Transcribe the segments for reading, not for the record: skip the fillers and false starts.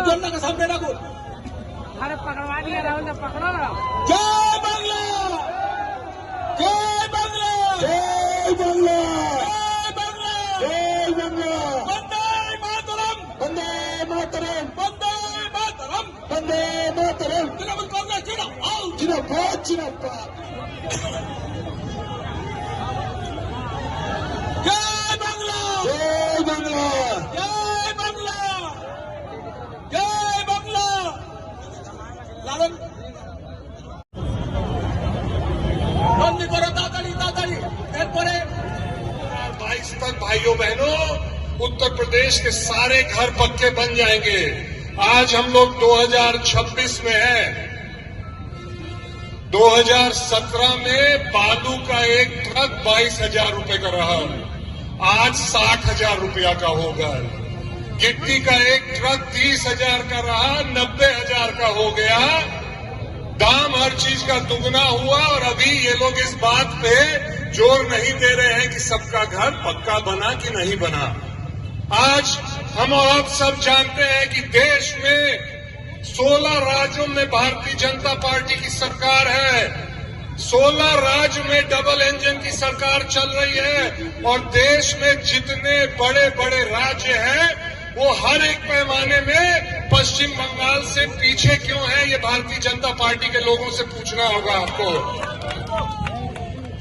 कन्या सामने रखो। अरे पकड़वा दिया राहुल ने, पकड़ो ना। जय बांग्ला, जय बांग्ला, जय बांग्ला, जय बांग्ला, जय बांग्ला। वंदे मातरम, वंदे मातरम, वंदे मातरम, वंदे मातरम। तृणमूल कांग्रेस जिंदाबाद, जिंदाबाद, जिंदाबाद। जय बांग्ला, जय बांग्ला, जय बांग्ला, जय बांग्ला। लालन बंद करो तातड़ी, तातड़ी। एरपरे 22 तक भाइयों बहनों उत्तर प्रदेश के सारे घर पक्के बन जाएंगे। आज हम लोग 2026 में हैं। 2017 में बालू का एक ट्रक 22,000 रुपए का रहा, आज 60,000 रुपया का होगा। गिट्टी का एक ट्रक 30,000 का रहा, 90,000 का हो गया। दाम हर चीज का दुगना हुआ और अभी ये लोग इस बात पे जोर नहीं दे रहे हैं कि सबका घर पक्का बना कि नहीं बना। आज हम और आप सब जानते हैं कि देश में 16 राज्यों में भारतीय जनता पार्टी की सरकार है। 16 राज्य में डबल इंजन की सरकार चल रही है और देश में जितने बड़े बड़े राज्य हैं वो हर एक पैमाने में पश्चिम बंगाल से पीछे क्यों है, ये भारतीय जनता पार्टी के लोगों से पूछना होगा आपको।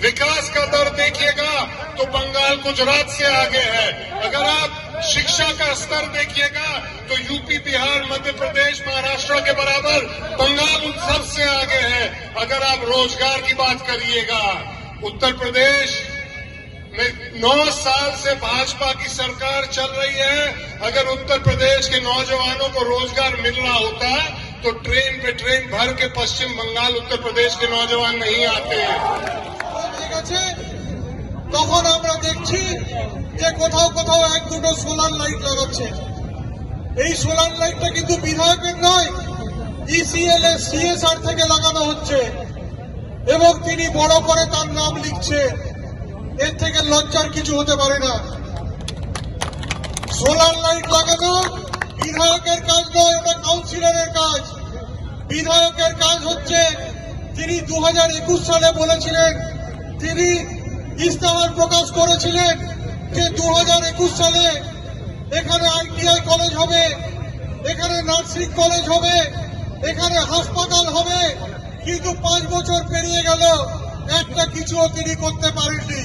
विकास का दर देखिएगा तो बंगाल गुजरात से आगे है। अगर आप शिक्षा का स्तर देखिएगा तो यूपी, बिहार, मध्य प्रदेश, महाराष्ट्र के बराबर बंगाल उन सबसे आगे है। अगर आप रोजगार की बात करिएगा, उत्तर प्रदेश में 9 साल से भाजपा की सरकार चल रही है। अगर उत्तर प्रदेश के नौजवानों को रोजगार मिल रहा होता तो ट्रेन पे ट्रेन भर के पश्चिम बंगाल उत्तर प्रदेश के नौजवान नहीं आते। তখন আমরা দেখছি যে কোথাও কোথাও এক দুটো সোলার লাইট লাগাচ্ছে। এই সোলার লাইটটা কিন্তু বিধায়কের নয়, ইসিএল এর সিএসআর থেকে লাগানো হচ্ছে এবং তিনি বড় করে তার নাম লিখছে। এর থেকে লজ্জার কিছু হতে পারে না। সোলার লাইট লাগানো বিধায়কের কাজ নয়, এটা কাউন্সিলরের কাজ। বিধায়কের কাজ হচ্ছে তিনি 2021 সালে বলেছিলেন, তিনি ইস্তাহার প্রকাশ করেছিলেন যে 2021 সালে এখানে আইটিআই কলেজ হবে, এখানে নার্সিং কলেজ হবে, এখানে হাসপাতাল হবে, কিন্তু 5 বছর পেরিয়ে গেল, একটা কিছুও তিনি করতে পারেননি।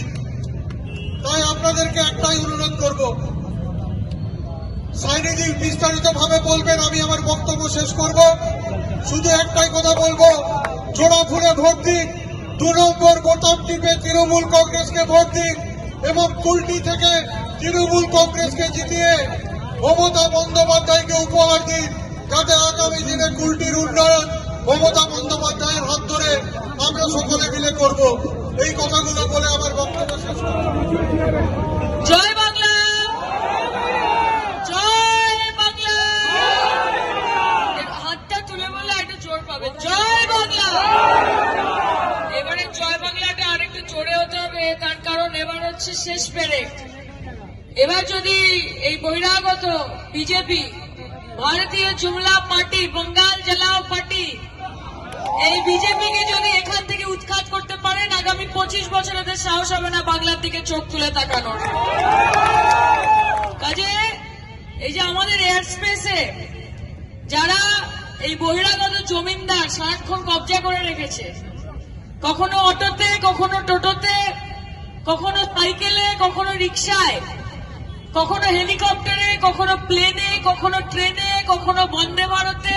তাই আপনাদেরকে একটাই অনুরোধ করব, সাইনিজি বিস্তারিত ভাবে বলবেন, আমি আমার বক্তব্য শেষ করব। শুধু একটাই কথা বলবো, জোড়া ফুলে ভোট দিন, 2 নম্বর বোতাম টিপে তৃণমূল কংগ্রেসকে ভোট দিন এবং কুলটি থেকে তৃণমূল কংগ্রেসকে জিতিয়ে মমতা বন্দ্যোপাধ্যায়কে উপহার দিন, যাতে আগামী দিনে কুলটির উন্নয়ন মমতা বন্দ্যোপাধ্যায়ের হাত ধরে আমরা সকলে মিলে করব। এই কথাগুলো বলে আমার বক্তব্য শেষ করব। জয় বাংলা, জয় বাংলা। হাতটা তুলে বলে একটু জোর পাবে। জয় বাংলা। এবারে জয় বাংলাটা আরেকটু জোরে হতে হবে, তার কারণ এবার হচ্ছে শেষ পেরেক। এবার যদি এই বহিরাগত বিজেপি, ভারতীয় জুমলা পার্টি, বঙ্গাল জ্বালাও পার্টি, এই বিজেপিকে যদি এখান থেকে উৎখাত করতে পারেন, আগামী 25 বছর এদের সাহস হবে না বাংলার দিকে চোখ তুলে তাকানোর। কাজে এই যে আমাদের এয়ার স্পেসে যারা এই বহিরাগত জমিনদার সারাক্ষণ কবজা করে রেখেছে, কখনো অটোতে, কখনো টোটোতে, কখনো সাইকেলে, কখনো রিক্সায়, কখনো হেলিকপ্টারে, কখনো প্লেনে, কখনো ট্রেনে, কখনো বন্দে ভারতে,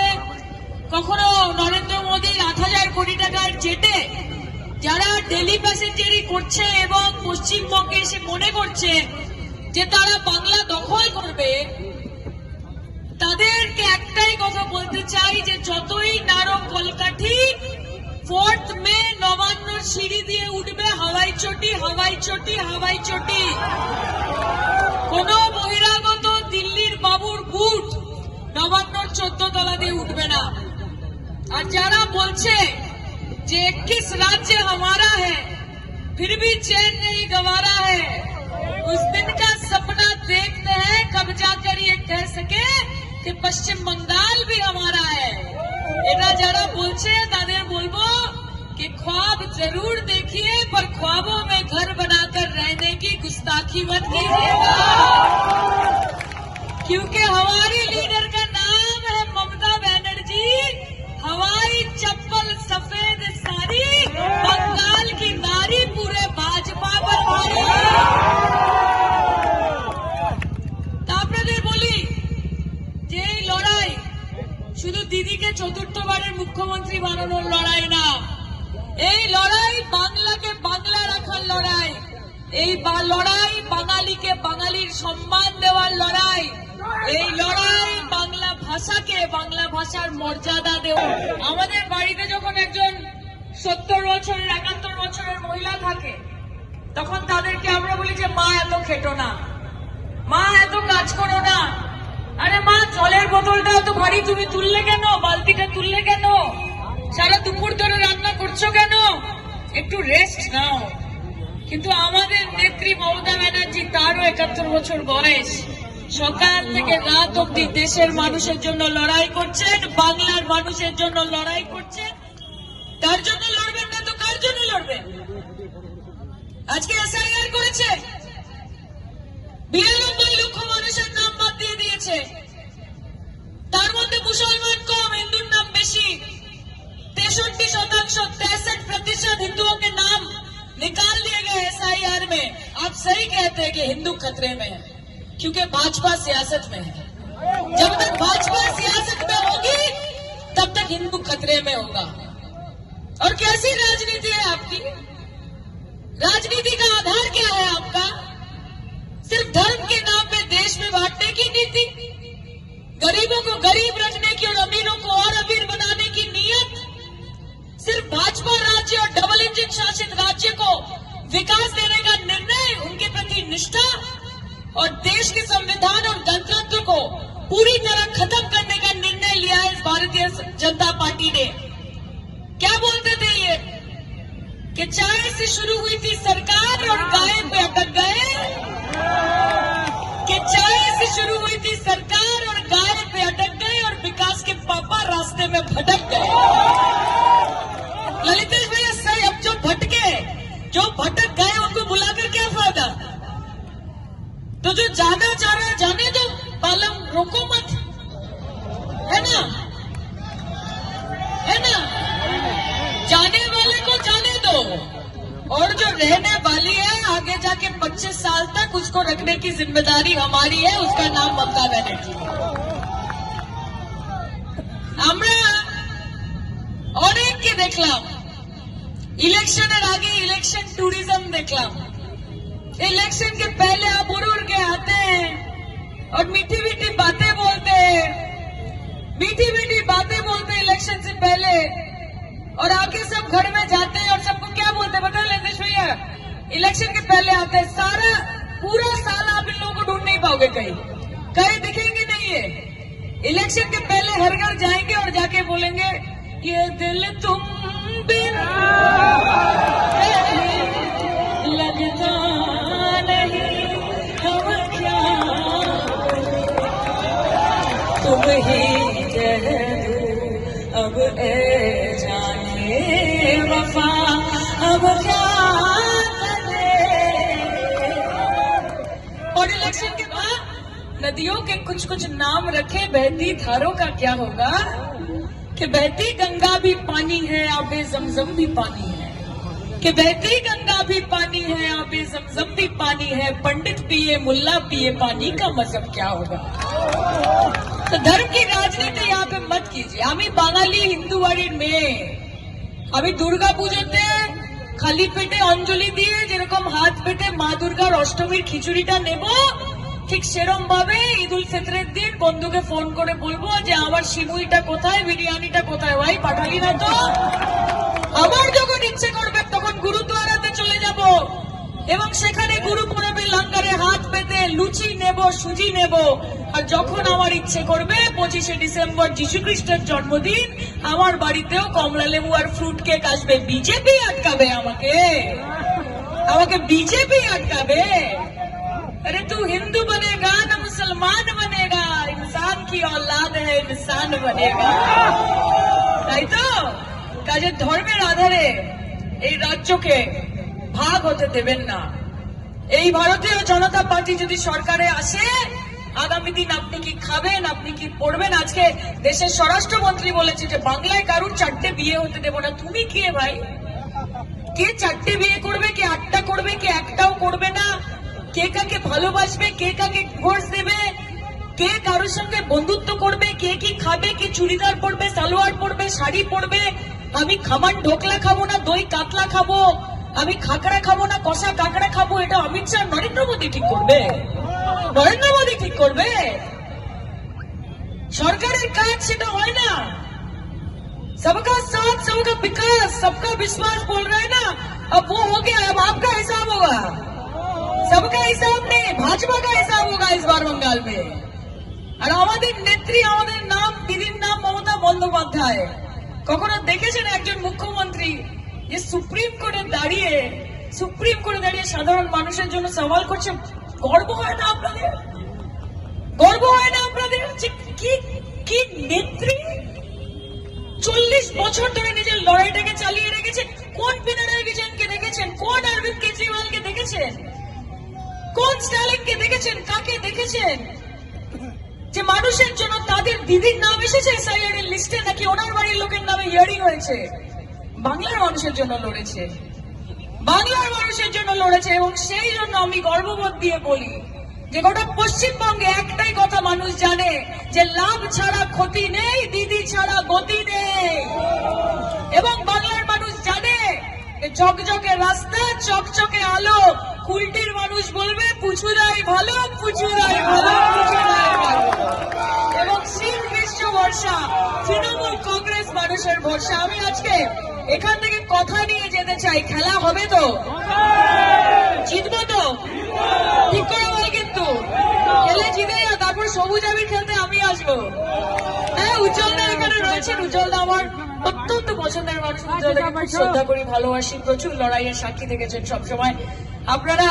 কখনো নরেন্দ্র মোদীর 8,000 কোটি টাকার জেটে যারা ডেলি প্যাসেঞ্জারি করছে এবং পশ্চিমবঙ্গে এসে মনে করছে যে তারা বাংলা দখল করবে, তাদেরকে একটাই কথা বলতে চাই যে যতই নারো কলকাঠি, 4th মে নবান্নর সিঁড়ি দিয়ে উঠবে হাওয়াই চটি, হাওয়াই চটি, হাওয়াই চটি। কোন বহিরাগত দিল্লির বাবুর বুট নবান্নর 14 তলা দিয়ে উঠবে না। और जरा बोलছে যে 21 राज्य हमारा है फिर भी चैन नहीं गंवारा है, उस दिन का सपना देखते हैं कब जाकर ये कह सके कि पश्चिम बंगाल হচ্ছে তাদের বলবো कि ख्वाब जरूर देखिए पर ख्वाबों में घर बनाकर रहने की गुस्ताखी मत कीजिएगा, क्योंकि हमारी लीडर का नाम है ममता बनर्जी। हवाई चप्पल सफेद साड़ी बंगाल की नारी पूरे भाजपा पर भारी है। তা আপনাদের বলি যে এই লড়াই শুধু দিদিকে চতুর্থবারের মুখ্যমন্ত্রী বানানোর লড়াই না, এই লড়াই বাংলাকে বাংলা রাখার লড়াই, এই লড়াই বাঙালিকে বাঙালির সম্মান দেওয়ার লড়াই, এই লড়াই বাংলা ভাষাকে বাংলা ভাষার মর্যাদা দেওয়া। আমাদের বাড়িতে যখন একজন 70 বছরের 71 বছরের মহিলা থাকে তখন তাদেরকে আমরা বলি যে মা এত খেটো না, মা এত কাজ করো না, আরে মা জলের বোতলটা এত ভারী তুমি তুললে কেন, বালতিটা তুললে কেন, সারা দুপুর ধরে রান্না করছো কেন, একটু রেস্ট নাও। কিন্তু আমাদের নেত্রী মমতা ব্যানার্জি, তারও 71 বছর বয়স, সকাল থেকে রাত অব্দি দেশের মানুষের জন্য লড়াই করছেন, বাংলার মানুষের জন্য লড়াই করছেন। তার জন্য লড়বেন না তো কার জন্য লড়বেন? আজকে এসআইআর করেছে, 92 লক্ষ মানুষের নাম বাদ দিয়ে দিয়েছে, তার মধ্যে মুসলমান কম, হিন্দুর নাম বেশি। 63%, 63% हिंदुओं के नाम निकाल दिए गए एसआईआर में। आप सही कहते हैं कि हिंदू खतरे में है, क्योंकि भाजपा सियासत में है। जब तक भाजपा सियासत में होगी तब तक हिंदू खतरे में होगा। और कैसी राजनीति है आपकी? राजनीति का आधार क्या है आपका? सिर्फ धर्म के नाम पे देश में बांटने की नीति, गरीबों को गरीब रखने की और अमीरों को और अमीर बनाने की नीयत, सिर्फ भाजपा राज्य और डबल इंजन शासित राज्य को विकास देने का निर्णय, उनके प्रति निष्ठा और देश के संविधान और गणतंत्र को पूरी तरह खत्म करने का निर्णय लिया है इस भारतीय जनता पार्टी ने। क्या बोलते थे ये कि चाय से शुरू हुई थी सरकार और गाय पे अटक गए, कि चाय से शुरू हुई थी सरकार और गाय पे अटक गए और विकास के पापा रास्ते में भटक गए। ललितेश भैया सही, अब जो भटक गए उनको बुलाकर क्या फायदा? तो जो जाना चाह रहा है जाने दो, पालम रोको मत, है ना, है ना? जाने वाले को जाने दो, और जो रहने वाली है आगे जाके 25 साल तक उसको रखने की जिम्मेदारी हमारी है, उसका नाम ममता बनर्जी। আমরা অনেককে দেখলাম, ইলেকশনের আগে ইলেকশন टूरिज्म देखलाम, इलेक्शन के पहले आप उड़ के आते हैं और मीठी मीठी बातें बोलते हैं, मीठी मीठी बातें बोलते हैं इलेक्शन से पहले, और आके सब घर में जाते हैं और सबको क्या बोलते हैं पता है ललितेश भैया? इलेक्शन के पहले आते हैं, सारा पूरा साल आप इन लोगों को ढूंढ नहीं पाओगे, कहीं दिखेंगे नहीं है। इलेक्शन के पहले हर घर जाएंगे और जाके बोलेंगे ये दिल तुम बिन लगता नहीं, हम क्या तुम ही कह दो अब ए जाने वफा, अब क्या करें। और इलेक्शन के बाद नदियों के कुछ कुछ नाम रखे, बहती धारों का क्या होगा? कि बहती गंगा भी पानी है, आबे जमजम भी पानी है, कि बहती गंगा भी पानी है, आबे जमजम भी पानी है, पंडित पिए मुल्ला पिए पानी का मजहब क्या होगा? तो धर्म की राजनीति यहाँ पे मत कीजिए। हमें बांगाली हिंदू बाड़ीर मेये, আমি দুর্গা পুজোতে খালি পেটে অঞ্জলি দিয়ে যেরকম হাত পেটে মা দুর্গার অষ্টমীর খিচুড়িটা নেব, ঠিক সেরকম ভাবে ঈদ উল ফিতরের দিন বন্ধুকে ফোন করে বলবো যে আমার সিমুইটা কোথায়, বিরিয়ানিটা কোথায়, ভাই পাঠালি না তো। আমার যখন ইচ্ছে করবে তখন গুরুদুয়ারাতে চলে যাব এবং সেখানে গুরু পুরবে লঙ্গারে হাত পেতে লুচি নেব, সুজি নেব। আর যখন আমার ইচ্ছে করবে 25শে ডিসেম্বর যীশু খ্রিস্টের জন্মদিন, আমার বাড়িতেও কমলা লেবু আর ফ্রুট কেক আসবে। বিজেপি আটকাবে আমাকে? আমাকে বিজেপি আটকাবে? अरे तू हिंदू बनेगा ना मुसलमान बनेगा, इंसान की औलाद है इंसान बनेगा। তাই তো? কাজে ধর্মের আধারে এই রাজ্যকে ভাগ হতে দেবেন না। এই ভারতীয় জনতা পার্টি যদি সরকারে আসে, আগামী দিন আপনি কি খাবেন, আপনি কি পড়বেন? আজকে দেশের স্বরাষ্ট্রমন্ত্রী বলেছে যে বাংলায় কারুর 4টে বিয়ে হতে দেব না। তুমি কে ভাই? কে 4টে বিয়ে করবে, কে 8টা করবে, কে একটাও করবে না? কে কাকে ভালোবাসবে, কে কাকে ডিভোর্স দেবে, কে কারোর সঙ্গে বন্ধুত্ব করবে, কে কি খাবে, কে চুড়িদার পরবে, সালোয়ার পরবে, শাড়ি পরবে? আমি খামান ঢোকলা খাবো না দই কাতলা খাবো, আমি খাকড়া খাবো না কষা কাঁকড়া খাবো, এটা অমিত শাহ নরেন্দ্র মোদী ঠিক করবে? নরেন্দ্র মোদী ঠিক করবে? সরকারের কাজ সেটা হয় না। सबका साथ सबका विकास सबका विश्वास बोल रहे हैं ना, अब वो हो गया, अब आपका हिसाब होगा। सबका हिसाब नहीं, भाजपा का हिसाब होगा इस बार बंगाल में। আর আমাদের নেত্রী, আমাদের নাম, দিদির নাম মমতা বন্দ্যোপাধ্যায়। কখনো দেখেছেন একজন মুখ্যমন্ত্রী যে সুপ্রিম কোর্টে দাঁড়িয়ে সাধারণ মানুষের জন্য সওয়াল করছে? গর্ব হয় না আপনাদের? গর্ব হয় না আপনাদের যে কি নেত্রী 40 বছর ধরে নিজের লড়াইটাকে চালিয়ে রেখেছেন? কোন পিনারাই বিজয়নকে দেখেছেন? কোন অরবিন্দ কেজরিওয়ালকে দেখেছেন? কোন স্ট্যালিনকে দেখেছেন? কাকে দেখেছেন যে মানুষের জন্য তাদের দিদির নাম এসেছে এসআইআর এর লিস্টে, নাকি ওনার বাড়ির লোকের নামে হিয়ারিং হয়েছে? বাংলার মানুষের জন্য লড়েছে, বাংলার মানুষের জন্য লড়েছে। এবং সেই জন্য আমি গর্ববোধ দিয়ে বলি যে গোটা পশ্চিমবঙ্গে একটাই কথা মানুষ জানে, যে লাভ ছাড়া ক্ষতি নেই, দিদি ছাড়া গতি নেই। এবং বাংলার মানুষ জানে চকচকে রাস্তা, চকচকে আলো, কুলটির মানুষ বলবে পুচুদাই ভালো, পুচুদাই ভালো, পুচুদাই ভালো। এবং শিব বিশ্ব ভরসা, তৃণমূল কংগ্রেস মানুষের ভরসা। আমি আজকে এখান থেকে কথা নিয়ে যেতে চাই, খেলা হবে তো? জিতবো তো? ঠিক করে বল কিন্তু। খেলে জিতে যা, তারপর সবুজ আবির খেলতে আমি আসবো। হ্যাঁ, উজ্জ্বলদা এখানে রয়েছেন। উজ্জ্বলদা আমার অত্যন্ত পছন্দের মানুষ। উজ্জ্বলদাকে খুব শ্রদ্ধা করি, ভালোবাসি, প্রচুর লড়াইয়ের সাক্ষী থেকেছেন সবসময়। আপনারা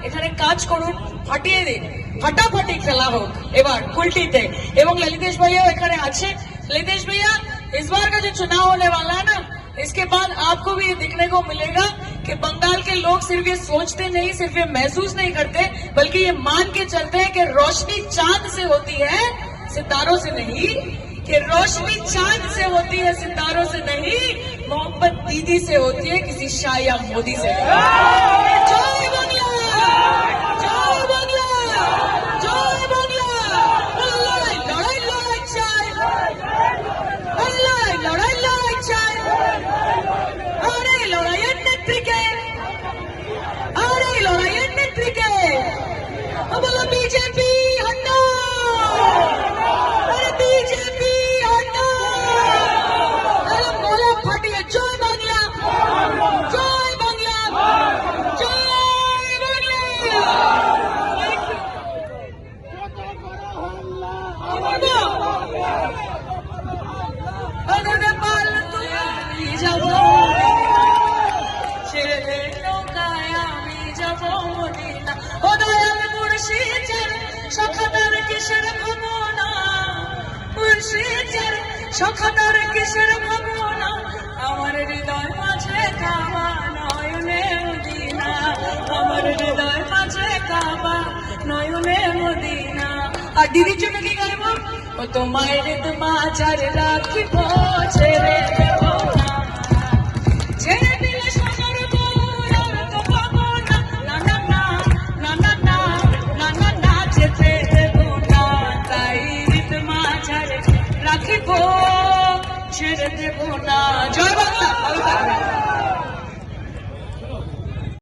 এখানে কাজ করুন, ফাটিয়ে দিন, ফাটাফাটি খেলা হোক এবার কুলটিতে। এবং ललितेश भैया এখানে আছে। ललितेश भैया, इस बार का जो चुनाव होने वाला है ना, इसके बाद आपको भी ये दिखने को मिलेगा कि बंगाल के लोग सिर्फ ये सोचते नहीं, सिर्फ ये महसूस नहीं करते, बल्कि ये मान के चलते हैं कि रोशनी चांद से होती है, सितारों से नहीं। कि रोशनी चांद से होती है, सितारों से नहीं। मोहब्बत दीदी से होती है, किसी शाह या मोदी से नहीं। जय बांग्ला, जय बांग्ला, जय बांग्ला। लड़ाई लड़ाई लड़ाई चाय, लड़ाई लड़ाई लड़ाई चाय। अरे लड़ाइয়ের নেত্রীকে, अरे लड़ाइয়ের নেত্রীকে বলো বিজেপি হটা, अरे বিজেপি হটা। আরে বলো ফাটিয়ে জয় বাংলা, জয় বাংলা, জয় বাংলা। আরে পাল তুমি যাবো, ছেড়ে নৌকায় আমি যাবো মদিনা। ও দয়াল মুর্শিদের সখাদার কিসের ভাবনা, মুর্শিদের সখাদার কিসের ভাবনা, আমার হৃদয় মাঝে কাবা নয়নে মদিনা, আমার হৃদয় মাঝে কাবা নয়নে মদিনা। আর দিদির জন্য কি গাইব? ও তো মায়ের মাঝার রাখিব, ছেড়ে দেব না, ছেড়ে দিলে সোনার গৌর তো পাবো না, না না না না না না না না না, যেতে দেব না, তাই হৃদ মাঝার রাখিব, ছেড়ে দেব না। জয় বাংলা, ভালো থাকবেন।